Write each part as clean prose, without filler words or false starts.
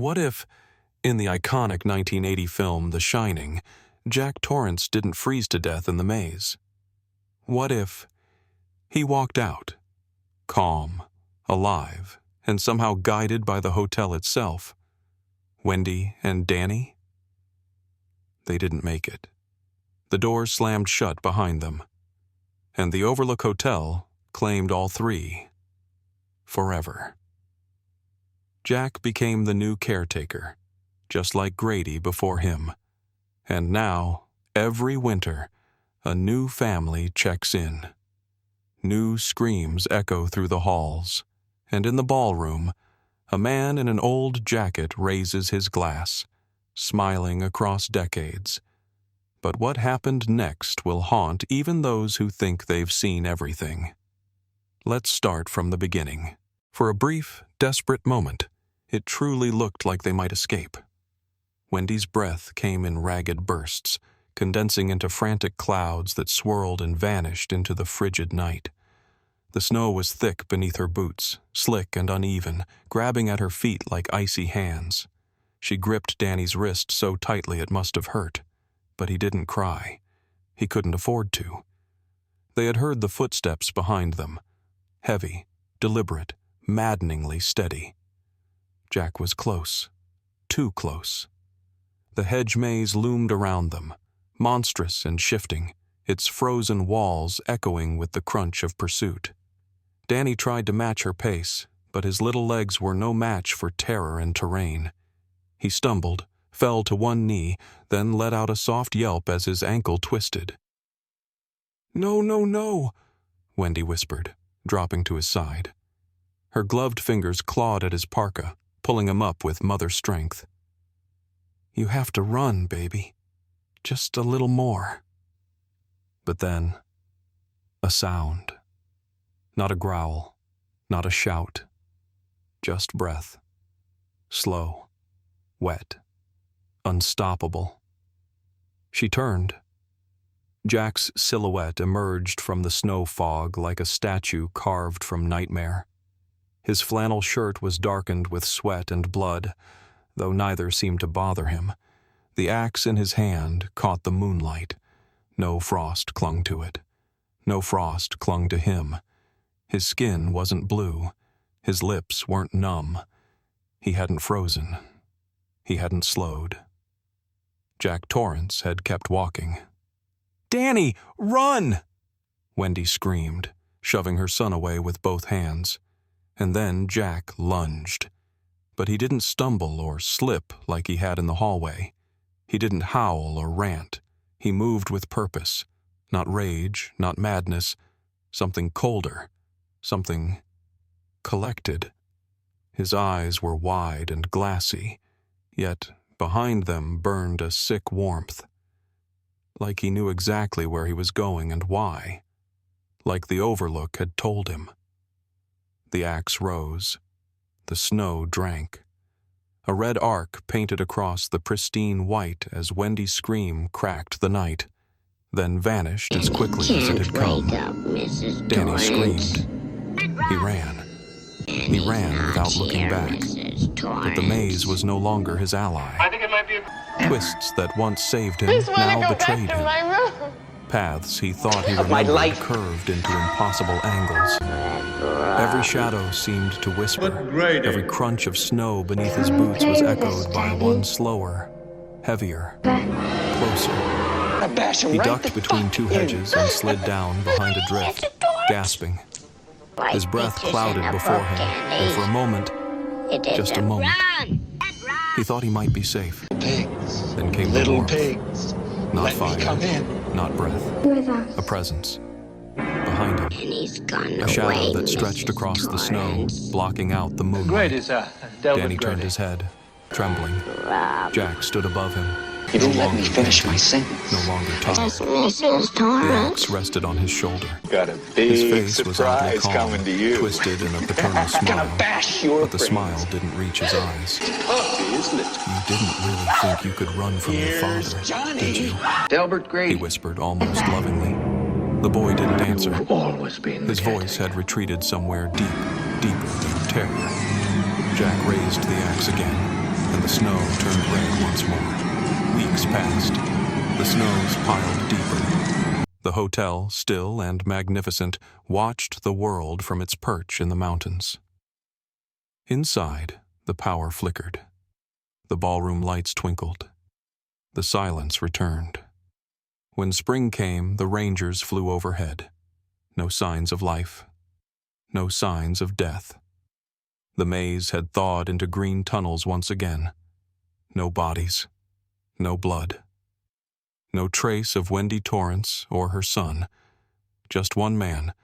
What if, in the iconic 1980 film The Shining, Jack Torrance didn't freeze to death in the maze? What if he walked out, calm, alive, and somehow guided by the hotel itself? Wendy and Danny? They didn't make it. The doors slammed shut behind them, and the Overlook Hotel claimed all three forever. Jack became the new caretaker, just like Grady before him. And now, every winter, a new family checks in. New screams echo through the halls, and in the ballroom, a man in an old jacket raises his glass, smiling across decades. But what happened next will haunt even those who think they've seen everything. Let's start from the beginning. For a brief, desperate moment, it truly looked like they might escape. Wendy's breath came in ragged bursts, condensing into frantic clouds that swirled and vanished into the frigid night. The snow was thick beneath her boots, slick and uneven, grabbing at her feet like icy hands. She gripped Danny's wrist so tightly it must have hurt, but he didn't cry. He couldn't afford to. They had heard the footsteps behind them, heavy, deliberate, maddeningly steady. Jack was close, too close. The hedge maze loomed around them, monstrous and shifting, its frozen walls echoing with the crunch of pursuit. Danny tried to match her pace, but his little legs were no match for terror and terrain. He stumbled, fell to one knee, then let out a soft yelp as his ankle twisted. "No, no, no," Wendy whispered, dropping to his side. Her gloved fingers clawed at his parka, pulling him up with mother strength. "You have to run, baby. Just a little more." But then, a sound. Not a growl, not a shout. Just breath. Slow, wet, unstoppable. She turned. Jack's silhouette emerged from the snow fog like a statue carved from nightmare. His flannel shirt was darkened with sweat and blood, though neither seemed to bother him. The axe in his hand caught the moonlight. No frost clung to it. No frost clung to him. His skin wasn't blue. His lips weren't numb. He hadn't frozen. He hadn't slowed. Jack Torrance had kept walking. "Danny, run!" Wendy screamed, shoving her son away with both hands. And then Jack lunged. But he didn't stumble or slip like he had in the hallway. He didn't howl or rant. He moved with purpose. Not rage, not madness. Something colder. Something collected. His eyes were wide and glassy, yet behind them burned a sick warmth. Like he knew exactly where he was going and why. Like the Overlook had told him. The axe rose. The snow drank. A red arc painted across the pristine white as Wendy's scream cracked the night, then vanished as quickly as it had come. Danny screamed. He ran. He ran without looking back. But the maze was no longer his ally. I think it might be Twists that once saved him now betrayed him. Paths he thought he remembered curved into impossible angles. Every shadow seemed to whisper. Every crunch of snow beneath his boots was echoed by one slower, heavier, closer. He ducked between two hedges and slid down behind a drift, gasping. His breath clouded before him, and for a moment, just a moment, he thought he might be safe. Then came the warmth. Not fire, not breath. A presence. Behind him, a shadow that stretched across the snow, blocking out the moonlight. Danny turned his head, trembling. Jack stood above him. You didn't let me finish my sentence. No longer tired. The axe rested on his shoulder. Got a big His face was oddly surprise calm, coming to you. twisted in a paternal smile, but the smile didn't reach his eyes. Puffy, isn't it? You didn't really think you could run from your father, did you? Delbert He Grady. whispered almost lovingly. The boy didn't answer. Always been His voice had retreated somewhere deep, deeper than terror. Jack raised the axe again, and and the snow turned red once more. Weeks passed. The snows piled deeper. The hotel, still and magnificent, watched the world from its perch in the mountains. Inside, the power flickered. The ballroom lights twinkled. The silence returned. When spring came, the rangers flew overhead. No signs of life. No signs of death. The maze had thawed into green tunnels once again. No bodies. No blood. No trace of Wendy Torrance or her son. Just one man,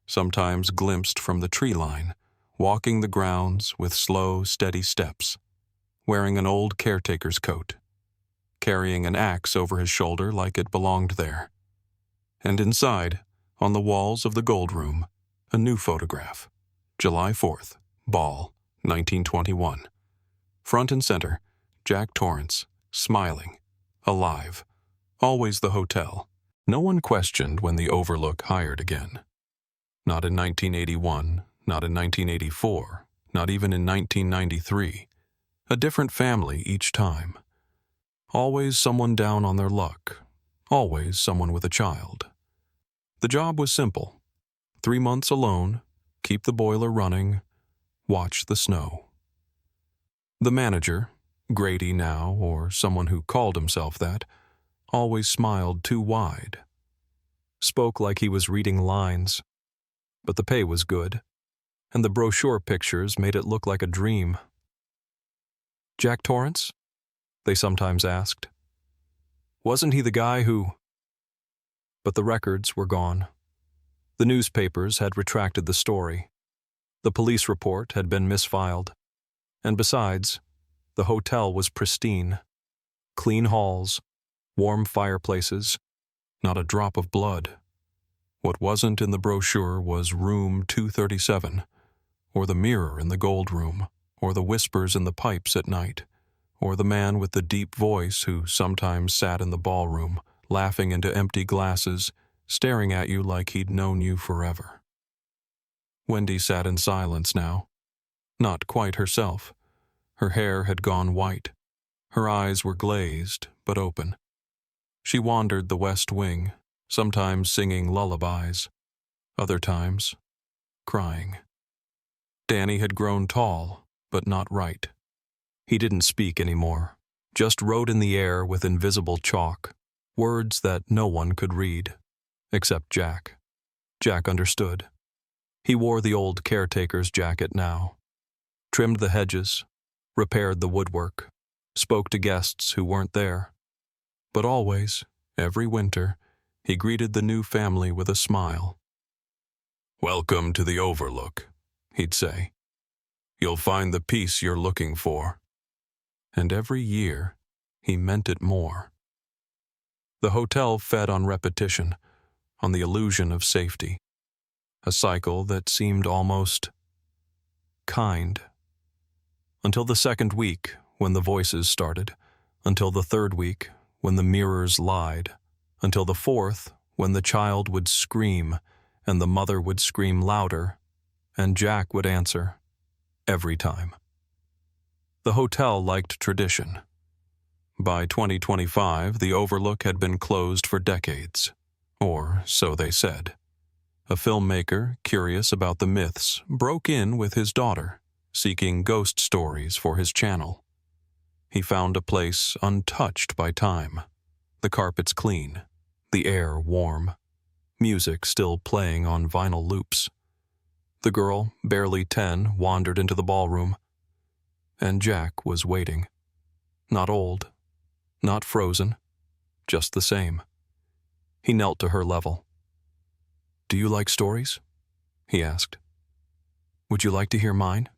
sometimes glimpsed from the tree line, walking the grounds with slow, steady steps, wearing an old caretaker's coat, carrying an axe over his shoulder like it belonged there. And inside, on the walls of the gold room, a new photograph. July 4th, Ball, 1921. Front and center, Jack Torrance, smiling, alive. Always the hotel. No one questioned when the Overlook hired again. Not in 1981, not in 1984, not even in 1993. A different family each time. Always someone down on their luck. Always someone with a child. The job was simple. 3 months alone, keep the boiler running, watch the snow. The manager, Grady now, or someone who called himself that, always smiled too wide. Spoke like he was reading lines. But the pay was good, and the brochure pictures made it look like a dream. Jack Torrance? They sometimes asked. Wasn't he the guy who... But the records were gone. The newspapers had retracted the story. The police report had been misfiled. And besides, the hotel was pristine. Clean halls, warm fireplaces, not a drop of blood. What wasn't in the brochure was room 237, or the mirror in the gold room, or the whispers in the pipes at night, or the man with the deep voice who sometimes sat in the ballroom, laughing into empty glasses, staring at you like he'd known you forever. Wendy sat in silence now. Not quite herself. Her hair had gone white. Her eyes were glazed, but open. She wandered the west wing, sometimes singing lullabies, other times crying. Danny had grown tall, but not right. He didn't speak anymore, just wrote in the air with invisible chalk, words that no one could read, except Jack. Jack understood. He wore the old caretaker's jacket now, trimmed the hedges, repaired the woodwork, spoke to guests who weren't there. But always, every winter, he greeted the new family with a smile. "Welcome to the Overlook," he'd say. "You'll find the peace you're looking for." And every year, he meant it more. The hotel fed on repetition, on the illusion of safety. A cycle that seemed almost kind. Until the second week, when the voices started. Until the third week, when the mirrors lied. Until the fourth, when the child would scream, and the mother would scream louder, and Jack would answer, every time. The hotel liked tradition. By 2025, the Overlook had been closed for decades, or so they said. A filmmaker, curious about the myths, broke in with his daughter, seeking ghost stories for his channel. He found a place untouched by time, the carpets clean, the air warm, music still playing on vinyl loops. The girl, barely 10, wandered into the ballroom, and Jack was waiting. Not old, not frozen, just the same. He knelt to her level. "Do you like stories?" he asked. "Would you like to hear mine?"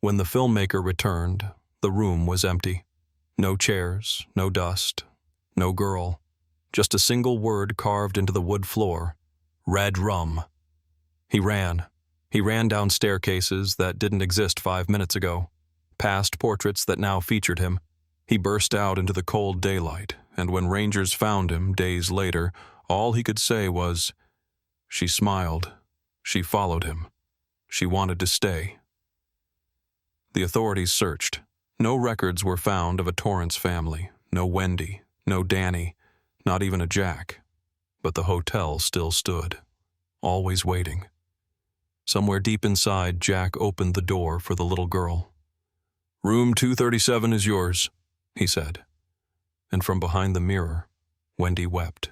When the filmmaker returned, the room was empty. No chairs, no dust, no girl. Just a single word carved into the wood floor. Red rum. He ran. He ran down staircases that didn't exist 5 minutes ago, past portraits that now featured him. He burst out into the cold daylight, and when rangers found him days later, all he could say was, "She smiled. She followed him. She wanted to stay." The authorities searched, No records were found of a Torrance family, no Wendy, no Danny, not even a Jack. But the hotel still stood, always waiting. Somewhere deep inside, Jack opened the door for the little girl. "Room 237 is yours," he said. And from behind the mirror, Wendy wept.